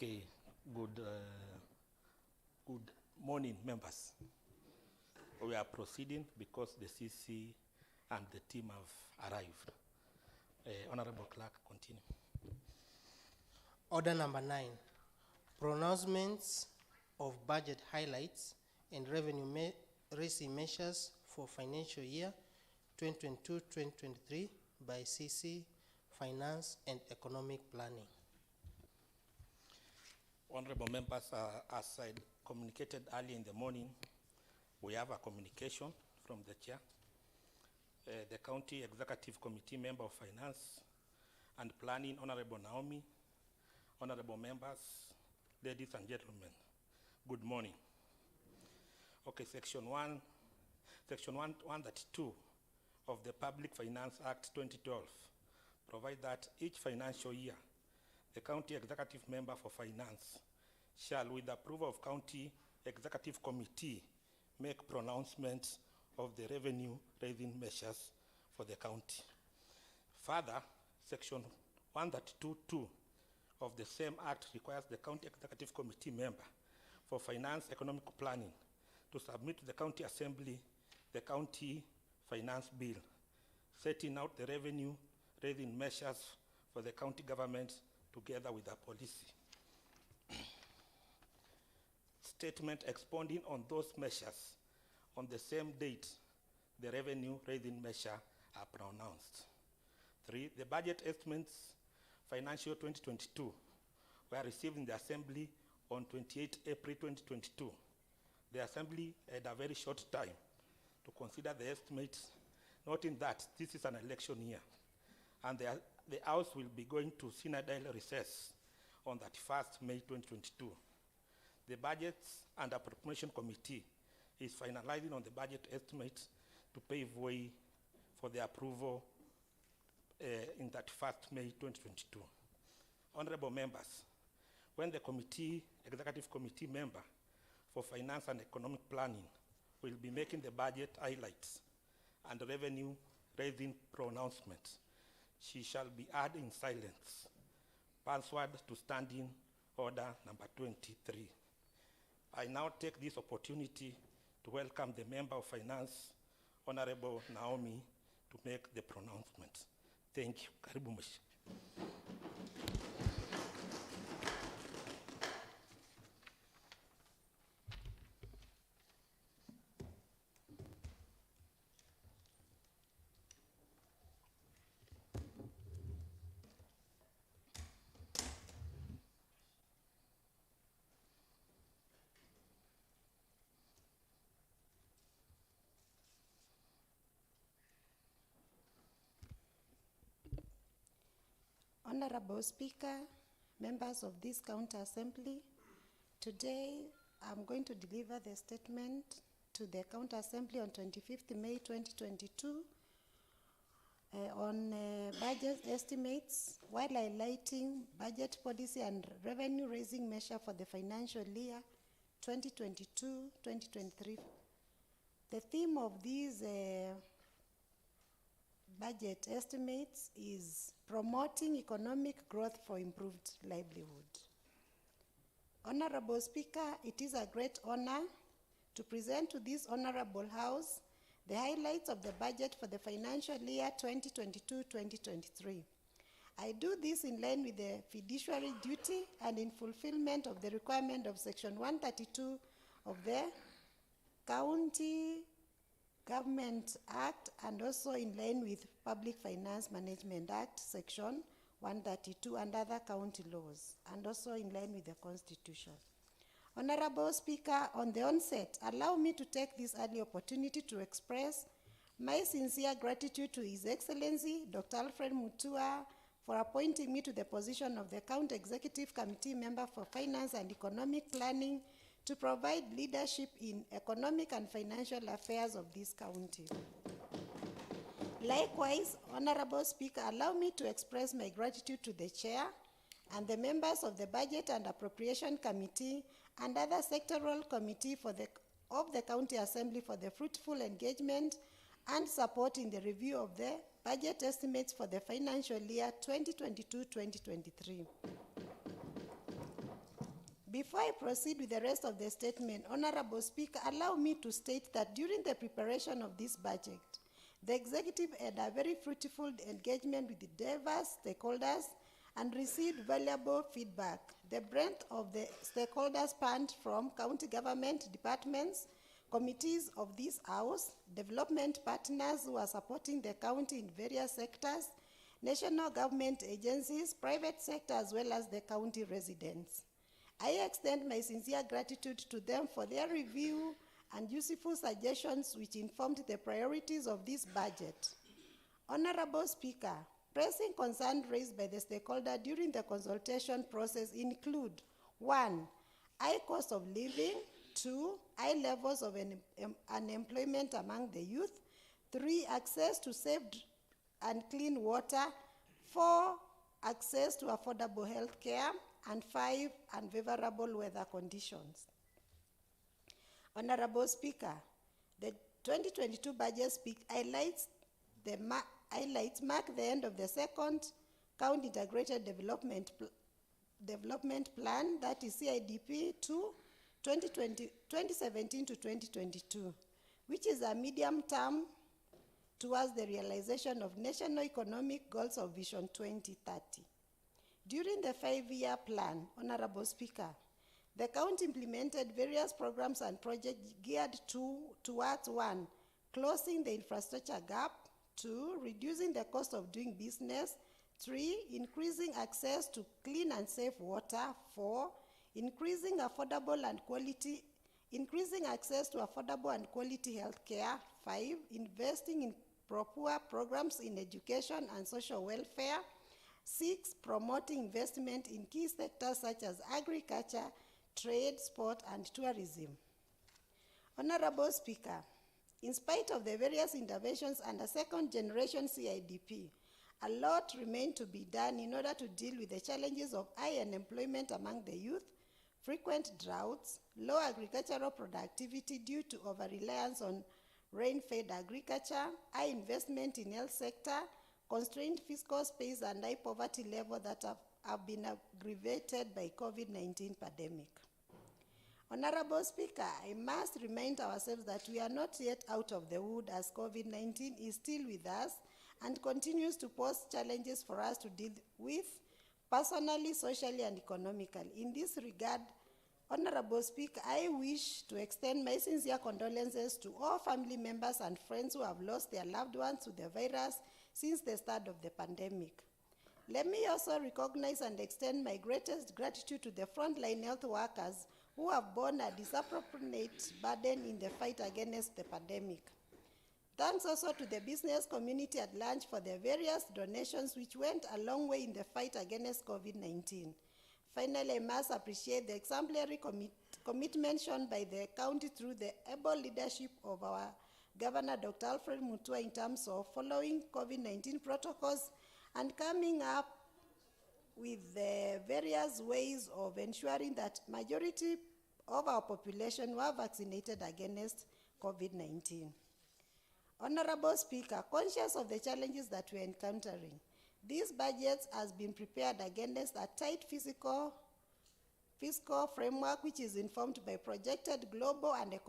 Okay, good morning, members. We are proceeding because the CC and the team have arrived. Honorable Clerk, continue. Order number 9, pronouncements of budget highlights and revenue raising measures for financial year 2022-2023 by CC, Finance and Economic Planning. Honorable members, as I communicated early in the morning, we have a communication from the chair, the County Executive Committee Member of Finance and Planning, Honorable Naomi, honorable members, ladies and gentlemen, good morning. Okay, Section 132 of the Public Finance Act 2012 provides that each financial year, the County Executive Member for Finance shall, with the approval of County Executive Committee, make pronouncements of the revenue-raising measures for the county. Further, Section 132.2 of the same Act requires the County Executive Committee Member for Finance Economic Planning to submit to the County Assembly the County Finance Bill, setting out the revenue-raising measures for the county government together with the policy. Statement expounding on those measures. On the same date, the revenue-raising measure are pronounced. 3, the budget estimates financial 2022 were received in the Assembly on 28 April 2022. The Assembly had a very short time to consider the estimates, noting that this is an election year, and the House will be going to synodal recess on 31st May 2022. The Budgets and Appropriation Committee is finalizing on the budget estimates to pave way for the approval in 31st May 2022. Honorable members, when the Executive Committee Member for Finance and Economic Planning will be making the budget highlights and revenue-raising pronouncements, she shall be heard in silence, pursuant to Standing Order number 23. I now take this opportunity to welcome the Member of Finance, Honorable Naomi, to make the pronouncement. Thank you. Karibu Mwishi. Honorable Speaker, members of this County Assembly, today I'm going to deliver the statement to the County Assembly on 25th May 2022 on budget estimates, while highlighting budget policy and revenue-raising measure for the financial year 2022-2023. The theme of these budget estimates is promoting economic growth for improved livelihood. Honorable Speaker, it is a great honor to present to this Honorable House the highlights of the budget for the financial year 2022-2023. I do this in line with the fiduciary duty and in fulfillment of the requirement of Section 132 of the County Government Act, and also in line with Public Finance Management Act, Section 132, and other county laws, and also in line with the Constitution. Honorable Speaker, on the onset, allow me to take this early opportunity to express my sincere gratitude to His Excellency, Dr. Alfred Mutua, for appointing me to the position of the County Executive Committee Member for Finance and Economic Planning to provide leadership in economic and financial affairs of this county. Likewise, Honorable Speaker, allow me to express my gratitude to the Chair and the members of the Budget and Appropriation Committee and other sectoral committee of the County Assembly for the fruitful engagement and support in the review of the budget estimates for the financial year 2022-2023. Before I proceed with the rest of the statement, Honorable Speaker, allow me to state that during the preparation of this budget, the executive had a very fruitful engagement with the diverse stakeholders and received valuable feedback. The breadth of the stakeholders spanned from county government departments, committees of this House, development partners who are supporting the county in various sectors, national government agencies, private sector, as well as the county residents. I extend my sincere gratitude to them for their review and useful suggestions which informed the priorities of this budget. Honorable Speaker, pressing concerns raised by the stakeholder during the consultation process include 1. High cost of living, 2. High levels of unemployment among the youth, 3. Access to safe and clean water, 4. Access to affordable health care, and 5. Unfavorable weather conditions. Honorable Speaker, the 2022 budget highlights mark the end of the second County Integrated Development Plan, that is CIDP 2017 to 2022, which is a medium term towards the realization of national economic goals of Vision 2030. During the 5-year plan, Honorable Speaker, the county implemented various programs and projects geared towards 1. Closing the infrastructure gap, 2. Reducing the cost of doing business, 3. Increasing access to clean and safe water, 4. Increasing access to affordable and quality health care, 5. Investing in proper programs in education and social welfare, 6. Promoting investment in key sectors such as agriculture, trade, sport, and tourism. Honorable Speaker, in spite of the various interventions under second generation CIDP, a lot remains to be done in order to deal with the challenges of high unemployment among the youth, frequent droughts, low agricultural productivity due to over-reliance on rain-fed agriculture, high investment in health sector, constrained fiscal space, and high poverty level that have been aggravated by COVID-19 pandemic. Honorable Speaker, I must remind ourselves that we are not yet out of the wood, as COVID-19 is still with us and continues to pose challenges for us to deal with personally, socially, and economically. In this regard, Honorable Speaker, I wish to extend my sincere condolences to all family members and friends who have lost their loved ones to the virus since the start of the pandemic. Let me also recognize and extend my greatest gratitude to the frontline health workers who have borne a disproportionate burden in the fight against the pandemic. Thanks also to the business community at large for their various donations which went a long way in the fight against COVID-19. Finally, I must appreciate the exemplary commitment shown by the county through the able leadership of our Governor Dr. Alfred Mutua in terms of following COVID-19 protocols and coming up with the various ways of ensuring that majority of our population were vaccinated against COVID-19. Honorable Speaker, conscious of the challenges that we are encountering, this budget has been prepared against a tight fiscal framework which is informed by projected global and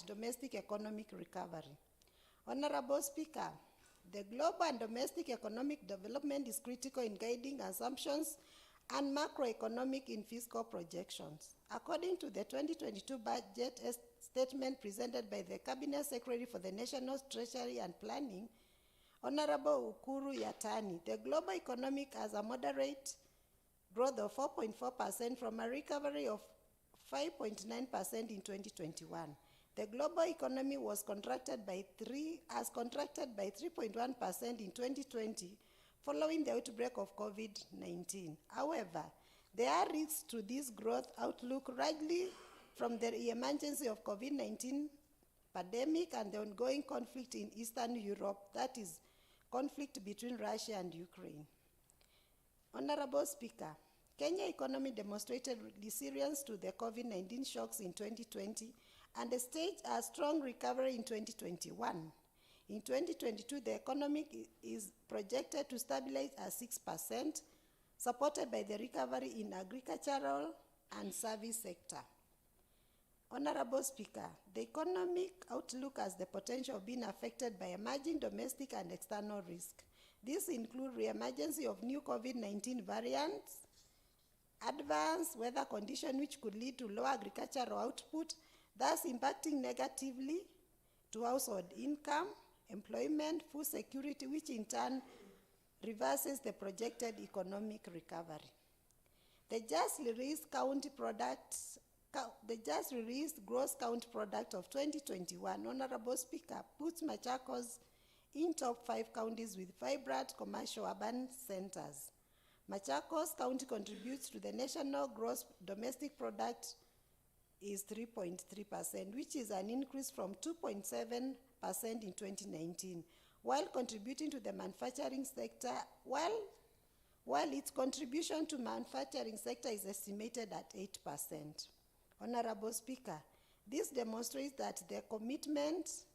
domestic economic recovery. Honorable Speaker, the global and domestic economic development is critical in guiding assumptions and macroeconomic in fiscal projections. According to the 2022 budget statement presented by the Cabinet Secretary for the National Treasury and Planning, Honorable Ukuru Yatani, the global economic has a moderate growth of 4.4% from a recovery of 5.9% in 2021. The global economy has contracted by 3.1% in 2020 following the outbreak of COVID-19. However, there are risks to this growth outlook largely from the emergency of COVID-19 pandemic and the ongoing conflict in Eastern Europe, that is, conflict between Russia and Ukraine. Honorable Speaker, Kenya economy demonstrated resilience to the COVID-19 shocks in 2020 and staged a strong recovery in 2021. In 2022, the economy is projected to stabilize at 6%, supported by the recovery in agricultural and service sector. Honorable Speaker, the economic outlook has the potential of being affected by emerging domestic and external risk. These include re-emergence of new COVID-19 variants, adverse weather conditions which could lead to low agricultural output, thus impacting negatively to household income, employment, food security, which in turn reverses the projected economic recovery. The just released gross country product of 2021, Honorable Speaker, puts Machakos in top 5 counties with vibrant commercial urban centers. Machakos County contributes to the national gross domestic product is 3.3%, which is an increase from 2.7% in 2019, while contributing to the manufacturing sector, while its contribution to manufacturing sector is estimated at 8%. Honorable Speaker, this demonstrates that the commitment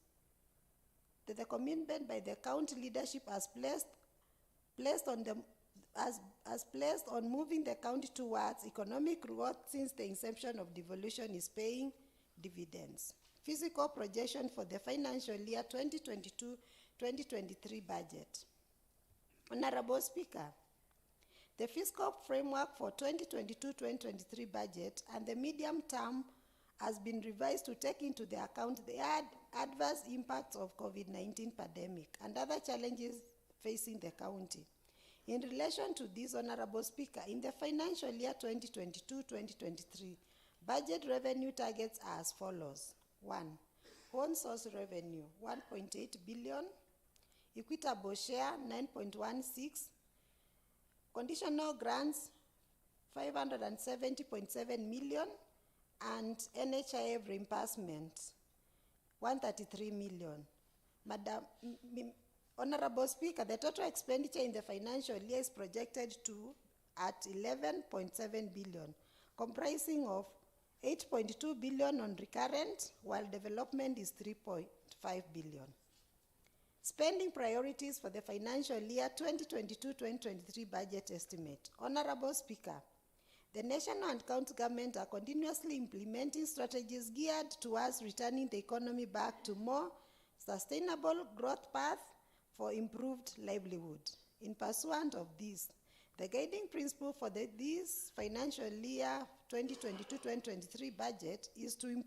by the county leadership has placed on moving the county towards economic growth since the inception of devolution is paying dividends. Fiscal projection for the financial year 2022-2023 budget. Honorable Speaker, the fiscal framework for 2022-2023 budget and the medium term has been revised to take into the account the adverse impacts of COVID-19 pandemic and other challenges facing the county. In relation to this, Honorable Speaker, in the financial year 2022-2023, budget revenue targets are as follows. 1. Own source revenue, 1.8 billion. Equitable share, 9.16. Conditional grants, 570.7 million. And NHIF reimbursement, 133 million. Honorable Speaker, the total expenditure in the financial year is projected to at 11.7 billion, comprising of 8.2 billion on recurrent, while development is 3.5 billion. Spending priorities for the financial year 2022-2023 budget estimate. Honorable Speaker, the national and county government are continuously implementing strategies geared towards returning the economy back to more sustainable growth path for improved livelihood. In pursuant of this, the guiding principle for this financial year 2022-2023 budget is to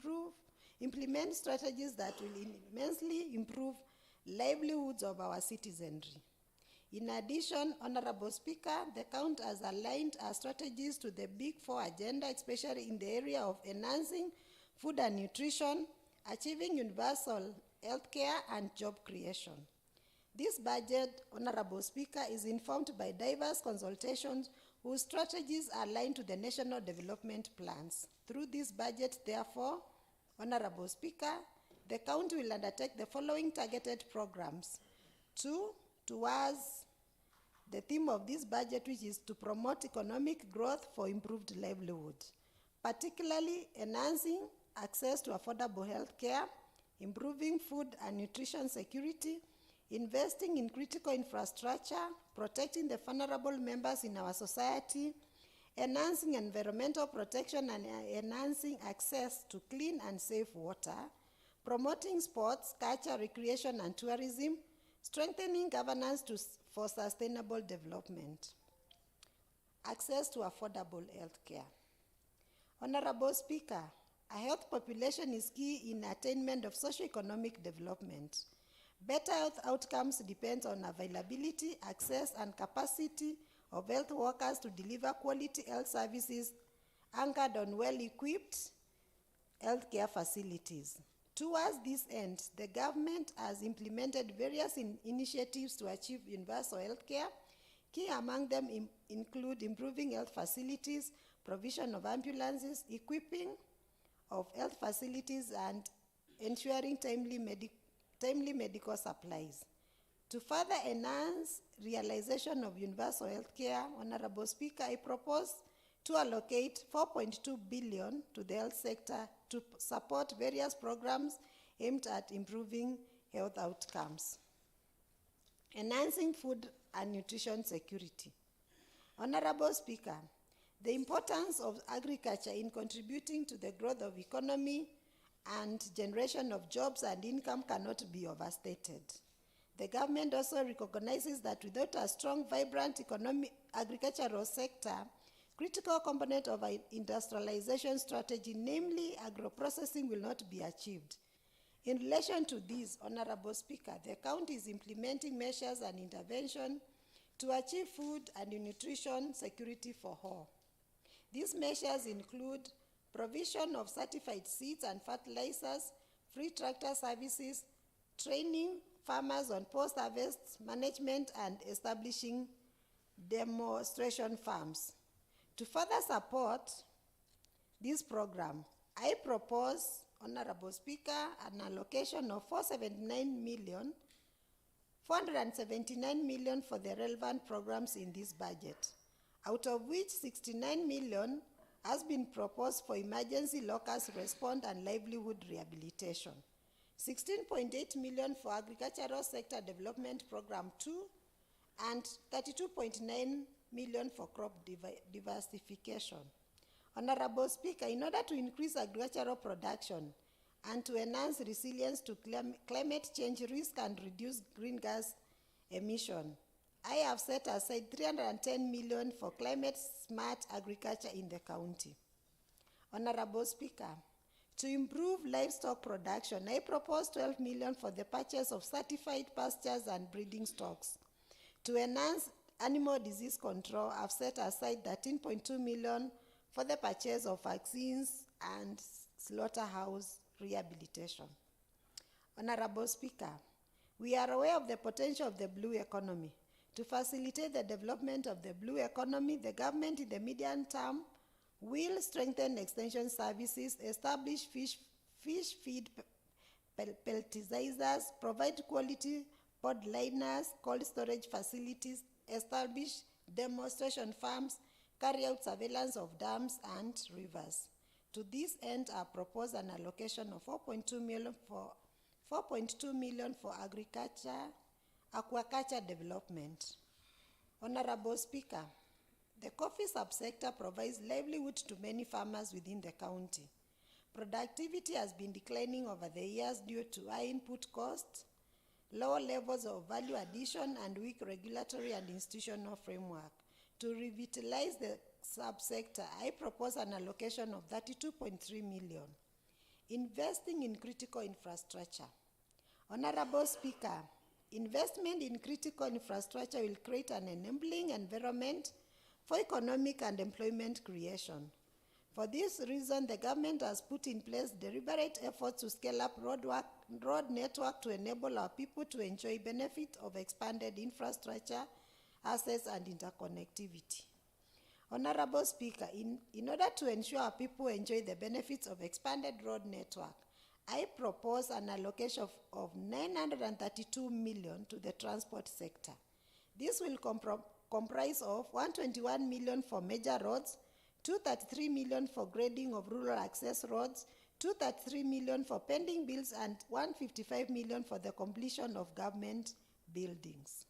implement strategies that will immensely improve livelihoods of our citizenry. In addition, Honorable Speaker, the county has aligned our strategies to the Big Four agenda, especially in the area of enhancing food and nutrition, achieving universal healthcare, and job creation. This budget, Honorable Speaker, is informed by diverse consultations whose strategies are aligned to the national development plans. Through this budget, therefore, Honorable Speaker, the county will undertake the following targeted programs. 2. Towards the theme of this budget, which is to promote economic growth for improved livelihood, particularly enhancing access to affordable health care, improving food and nutrition security, investing in critical infrastructure, protecting the vulnerable members in our society, enhancing environmental protection and enhancing access to clean and safe water, promoting sports, culture, recreation, and tourism, strengthening governance for sustainable development, access to affordable health care. Honorable Speaker, a health population is key in attainment of socio-economic development. Better health outcomes depend on availability, access, and capacity of health workers to deliver quality health services anchored on well-equipped healthcare facilities. Towards this end, the government has implemented various initiatives to achieve universal health care. Key among them include improving health facilities, provision of ambulances, equipping of health facilities, and ensuring timely medical supplies. To further enhance realization of universal health care, Honorable Speaker, I propose to allocate 4.2 billion to the health sector to support various programs aimed at improving health outcomes. Enhancing food and nutrition security. Honorable Speaker, the importance of agriculture in contributing to the growth of economy and generation of jobs and income cannot be overstated. The government also recognizes that without a strong, vibrant agricultural sector, critical component of our industrialization strategy, namely agro-processing, will not be achieved. In relation to this, Honorable Speaker, the county is implementing measures and intervention to achieve food and nutrition security for all. These measures include provision of certified seeds and fertilizers, free tractor services, training farmers on post-harvest management, and establishing demonstration farms. To further support this program, I propose, Honorable Speaker, an allocation of 479 million for the relevant programs in this budget, out of which 69 million has been proposed for emergency locust response and livelihood rehabilitation, 16.8 million for agricultural sector development program 2, and 32.9 million for crop diversification. Honorable Speaker, in order to increase agricultural production and to enhance resilience to climate change risk and reduce green gas emission, I have set aside 310 million for climate smart agriculture in the county. Honorable Speaker, to improve livestock production, I propose 12 million for the purchase of certified pastures and breeding stocks. To enhance animal disease control, I've set aside 13.2 million for the purchase of vaccines and slaughterhouse rehabilitation. Honorable Speaker, we are aware of the potential of the blue economy. To facilitate the development of the blue economy, the government in the medium term will strengthen extension services, establish fish feed pelletizers, provide quality pod liners, cold storage facilities, establish demonstration farms, carry out surveillance of dams and rivers. To this end, I propose an allocation of 4.2 million for aquaculture development. Honorable Speaker, the coffee subsector provides livelihood to many farmers within the county. Productivity has been declining over the years due to high input costs, lower levels of value addition, and weak regulatory and institutional framework. To revitalize the subsector, I propose an allocation of 32.3 million. Investing in critical infrastructure. Honorable Speaker, investment in critical infrastructure will create an enabling environment for economic and employment creation. For this reason, the government has put in place deliberate efforts to scale up road network to enable our people to enjoy benefit of expanded infrastructure, access, and interconnectivity. Honorable Speaker, in order to ensure our people enjoy the benefits of expanded road network, I propose an allocation of 932 million to the transport sector. This will comprise of 121 million for major roads, 233 million for grading of rural access roads, 233 million for pending bills, and 155 million for the completion of government buildings.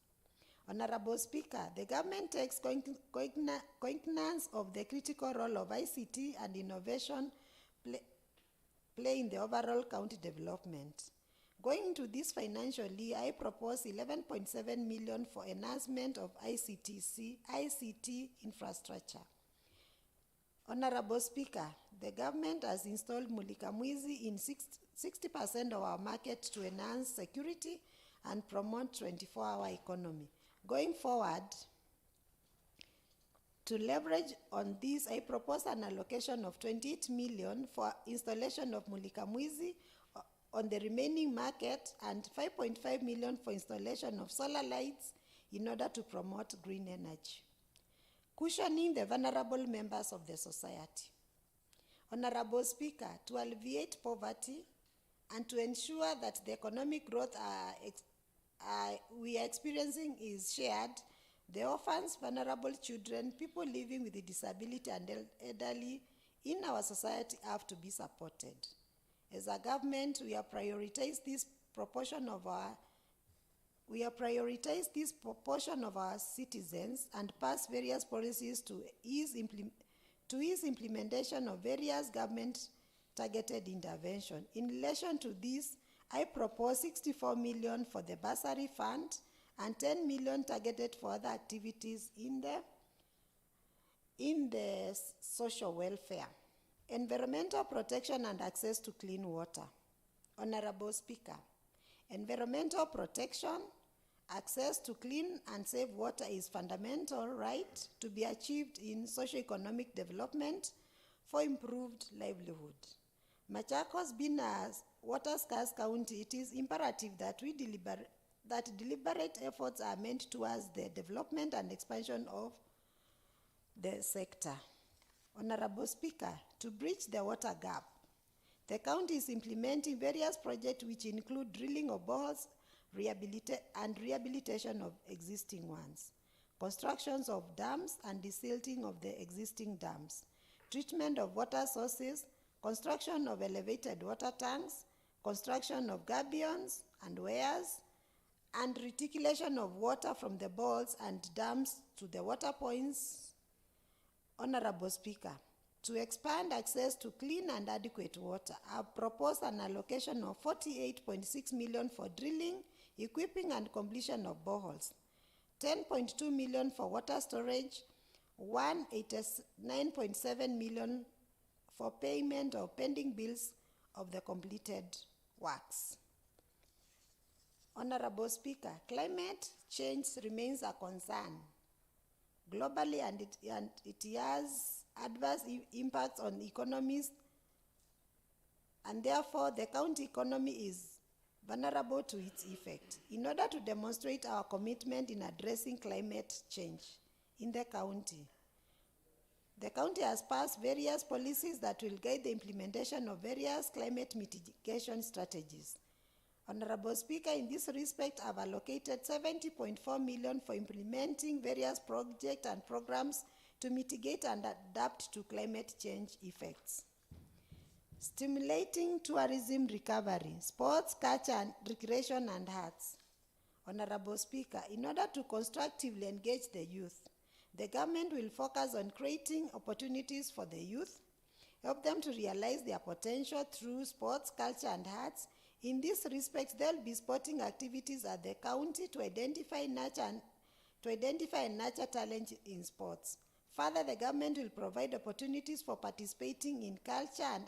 Honorable Speaker, the government takes cognizance of the critical role of ICT and innovation play in the overall county development. Going into this financial year, I propose 11.7 million for enhancement of ICT infrastructure. Honorable Speaker, the government has installed Mulika Mwizi in 60% of our market to enhance security and promote 24-hour economy. Going forward, to leverage on this, I propose an allocation of 28 million for installation of Mulika Mwizi on the remaining market and 5.5 million for installation of solar lights in order to promote green energy. Cushioning the vulnerable members of the society. Honorable Speaker, to alleviate poverty and to ensure that the economic growth we are experiencing is shared, the orphans, vulnerable children, people living with a disability, and elderly in our society have to be supported. As a government, we have prioritized this proportion of our We have prioritized this proportion of our citizens and passed various policies to ease implementation of various government-targeted intervention. In relation to this, I propose 64 million for the bursary fund and 10 million targeted for other activities in the social welfare. Environmental protection and access to clean water. Honorable Speaker, environmental protection, access to clean and safe water is fundamental right to be achieved in socio-economic development for improved livelihood. Machakos being a water-scarce county, it is imperative that deliberate efforts are made towards the development and expansion of the sector. Honorable Speaker, to bridge the water gap, the county is implementing various projects which include drilling of boreholes and rehabilitation of existing ones, constructions of dams and desilting of the existing dams, treatment of water sources, construction of elevated water tanks, construction of gabions and weirs, and reticulation of water from the boreholes and dams to the water points. Honorable Speaker, to expand access to clean and adequate water, I have proposed an allocation of 48.6 million for drilling, equipping and completion of boreholes, 10.2 million for water storage, 189.7 million for payment of pending bills of the completed works. Honorable Speaker, climate change remains a concern globally, and it has adverse impacts on economies, and therefore the county economy is vulnerable to its effect. In order to demonstrate our commitment in addressing climate change in the county has passed various policies that will guide the implementation of various climate mitigation strategies. Honorable Speaker, in this respect, I've allocated 70.4 million for implementing various projects and programs to mitigate and adapt to climate change effects. Stimulating tourism recovery, sports, culture, and recreation and arts. Honorable Speaker, in order to constructively engage the youth, the government will focus on creating opportunities for the youth, help them to realize their potential through sports, culture, and arts. In this respect, there will be sporting activities at the county to identify and nurture talent in sports. Further, the government will provide opportunities for participating in culture and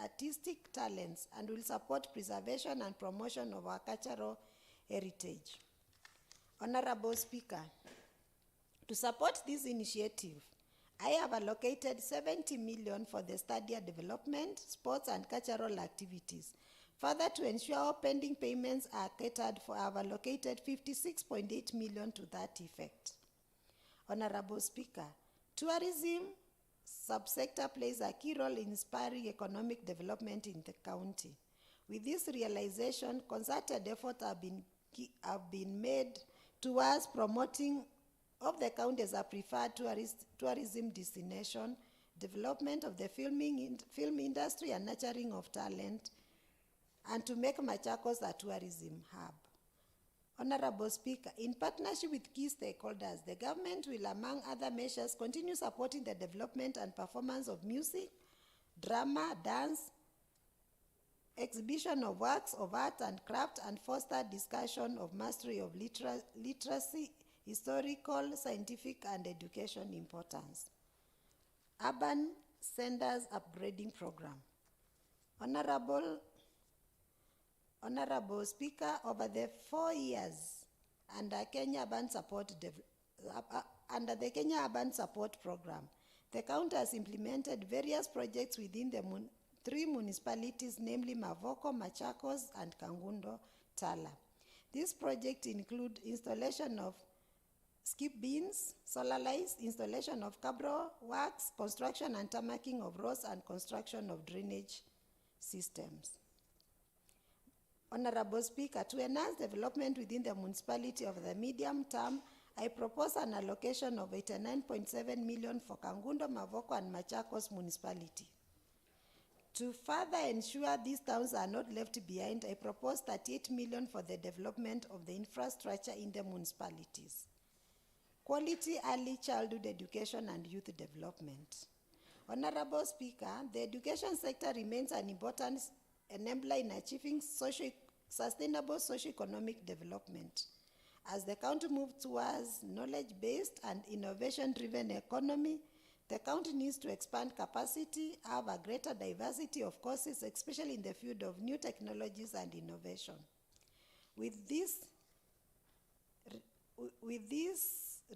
artistic talents and will support preservation and promotion of our cultural heritage. Honorable Speaker, to support this initiative, I have allocated 70 million for the study development, sports and cultural activities. Further, to ensure all pending payments are catered for, I have allocated 56.8 million to that effect. Honorable Speaker, tourism subsector plays a key role in inspiring economic development in the county. With this realization, concerted efforts have been made towards promoting of the county as a preferred tourism destination, development of the film industry and nurturing of talent, and to make Machakos a tourism hub. Honorable Speaker, in partnership with key stakeholders, the government will, among other measures, continue supporting the development and performance of music, drama, dance, exhibition of works of art and craft, and foster discussion of mastery of literacy, historical, scientific, and education importance. Urban Centers Upgrading Program. Honorable Speaker, over the 4 years under the Kenya Urban Support Program, the county has implemented various projects within the 3 municipalities, namely Mavoko, Machakos, and Kangundo, Tala. These projects include installation of skip bins, solar lights, installation of cabro works, construction and tarmacking of roads, and construction of drainage systems. Honorable Speaker, to enhance development within the municipality of the medium term, I propose an allocation of 89.7 million for Kangundo, Mavoko, and Machakos municipality. To further ensure these towns are not left behind, I propose 38 million for the development of the infrastructure in the municipalities. Quality early childhood education and youth development. Honorable Speaker, the education sector remains an important enabler in achieving sustainable socio-economic development. As the county moves towards knowledge-based and innovation-driven economy, the county needs to expand capacity, have a greater diversity of courses, especially in the field of new technologies and innovation. With this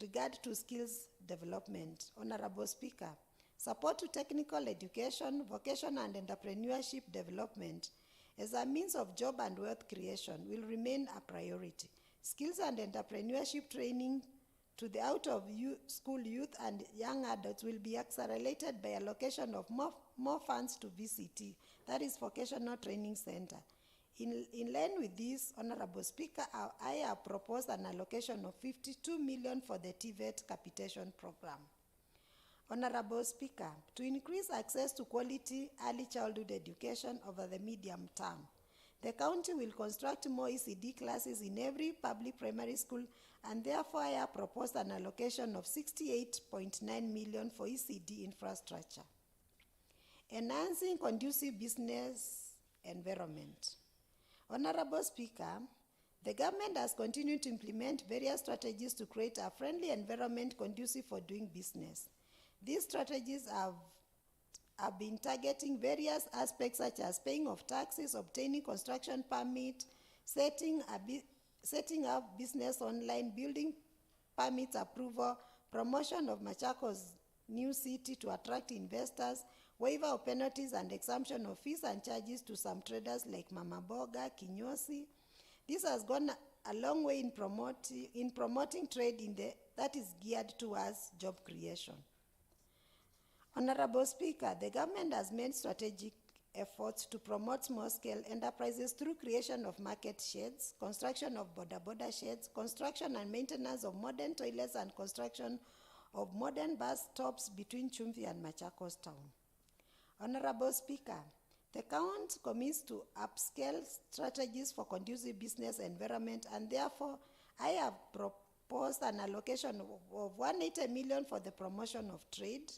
regard to skills development, Honorable Speaker, support to technical education, vocation and entrepreneurship development as a means of job and wealth creation will remain a priority. Skills and entrepreneurship training to the out-of-school youth and young adults will be accelerated by allocation of more funds to VCT, that is Vocational Training Center. In line with this, Honorable Speaker, I have proposed an allocation of 52 million for the TVET capitation program. Honorable Speaker, to increase access to quality early childhood education over the medium term, the county will construct more ECD classes in every public primary school, and therefore I have proposed an allocation of 68.9 million for ECD infrastructure. Enhancing conducive business environment. Honorable Speaker, the government has continued to implement various strategies to create a friendly environment conducive for doing business. These strategies have been targeting various aspects such as paying of taxes, obtaining construction permit, setting up business online, building permit approval, promotion of Machakos new city to attract investors, waiver of penalties and exemption of fees and charges to some traders like Mama Boga, Kinyosi. This has gone a long way in promoting trade that is geared towards job creation. Honorable Speaker, the government has made strategic efforts to promote small-scale enterprises through creation of market sheds, construction of border sheds, construction and maintenance of modern toilets, and construction of modern bus stops between Chumvi and Machakos town. Honorable Speaker, the county commits to upscale strategies for conducive business environment, and therefore I have proposed an allocation of 180 million for the promotion of trade.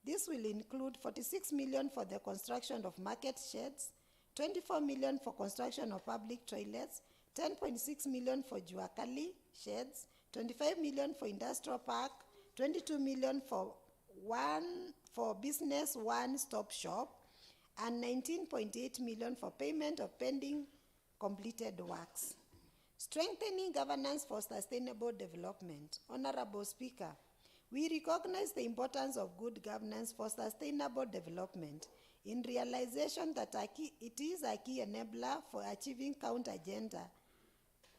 This will include 46 million for the construction of market sheds, 24 million for construction of public toilets, 10.6 million for Juakali sheds, 25 million for industrial park, 22 million for business one-stop shop, and 19.8 million for payment of pending completed works. Strengthening governance for sustainable development. Honorable Speaker, we recognize the importance of good governance for sustainable development in realization that it is a key enabler for achieving county agenda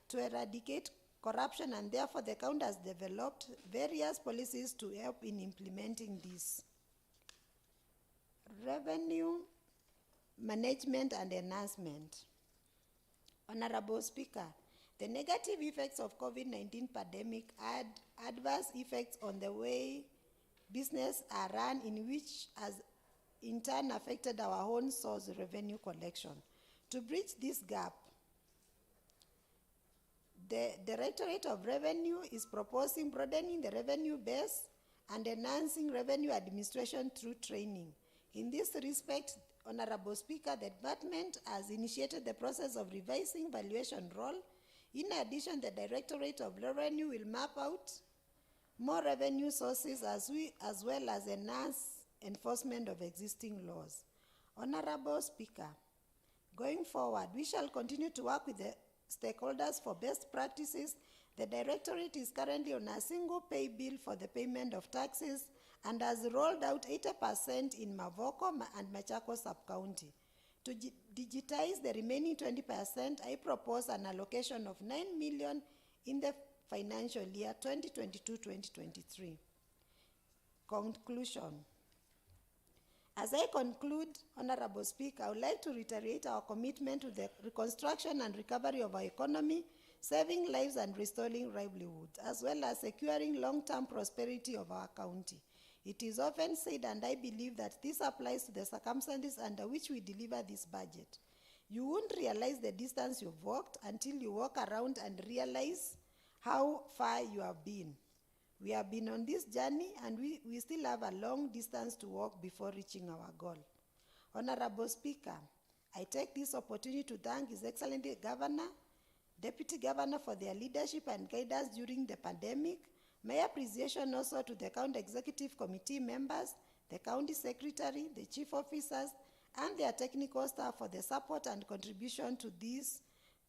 to eradicate corruption, and therefore the county has developed various policies to help in implementing this. Revenue management and enhancement. Honorable Speaker, the negative effects of COVID-19 pandemic had adverse effects on the way business are run, in which has in turn affected our own source revenue collection. To bridge this gap, the Directorate of Revenue is proposing broadening the revenue base and enhancing revenue administration through training. In this respect, Honorable Speaker, the department has initiated the process of revising valuation role. In addition, the Directorate of Revenue will map out more revenue sources as well as enhance enforcement of existing laws. Honorable Speaker, going forward, we shall continue to work with the stakeholders for best practices. The Directorate is currently on a single pay bill for the payment of taxes and has rolled out 80% in Mavoko and Machakos sub-county. To digitize the remaining 20%, I propose an allocation of 9 million in the financial year 2022-2023. Conclusion. As I conclude, Honorable Speaker, I would like to reiterate our commitment to the reconstruction and recovery of our economy, saving lives and restoring livelihoods, as well as securing long-term prosperity of our county. It is often said, and I believe that this applies to the circumstances under which we deliver this budget. You won't realize the distance you've walked until you walk around and realize how far you have been. We have been on this journey and we still have a long distance to walk before reaching our goal. Honorable Speaker, I take this opportunity to thank His Excellency Governor, Deputy Governor for their leadership and guidance during the pandemic. My appreciation also to the County Executive Committee members, the County Secretary, the Chief Officers, and their technical staff for the support and contribution to this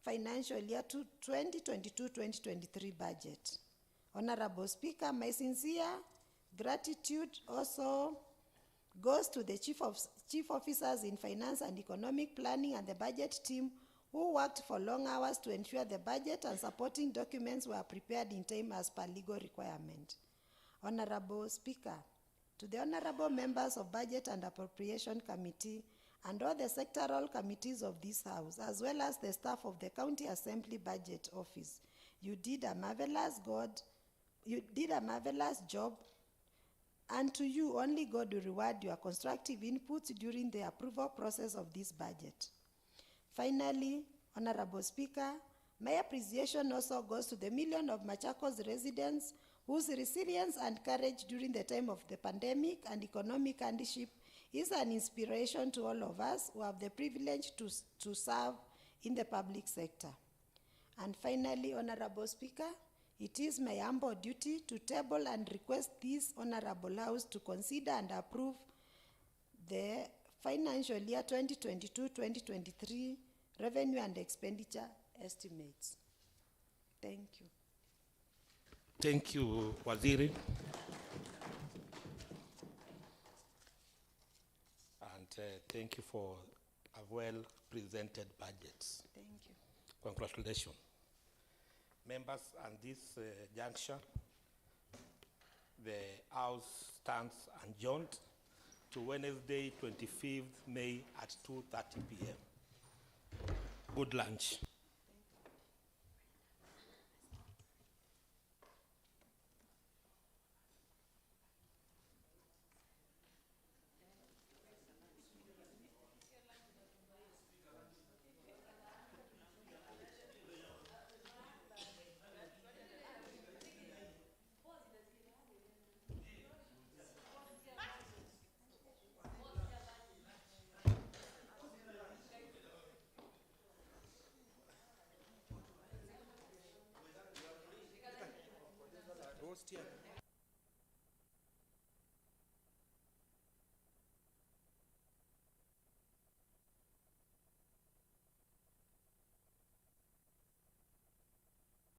financial year 2022-2023 budget. Honorable Speaker, my sincere gratitude also goes to the Chief Officers in Finance and Economic Planning and the budget team who worked for long hours to ensure the budget and supporting documents were prepared in time as per legal requirement. Honorable Speaker, to the honorable members of Budget and Appropriation Committee and all the sectoral committees of this House, as well as the staff of the County Assembly Budget Office, you did a marvelous job, and to you only God will reward your constructive inputs during the approval process of this budget. Finally, Honorable Speaker, my appreciation also goes to the millions of Machakos residents whose resilience and courage during the time of the pandemic and economic hardship is an inspiration to all of us who have the privilege to serve in the public sector. And finally, Honorable Speaker, it is my humble duty to table and request this Honorable House to consider and approve the financial year 2022-2023 revenue and expenditure estimates. Thank you. Thank you, Waziri. And thank you for a well-presented budget. Thank you. Congratulations. Members, at this juncture, the House stands adjourned to Wednesday, 25th May at 2:30 p.m. Good lunch. Hostia.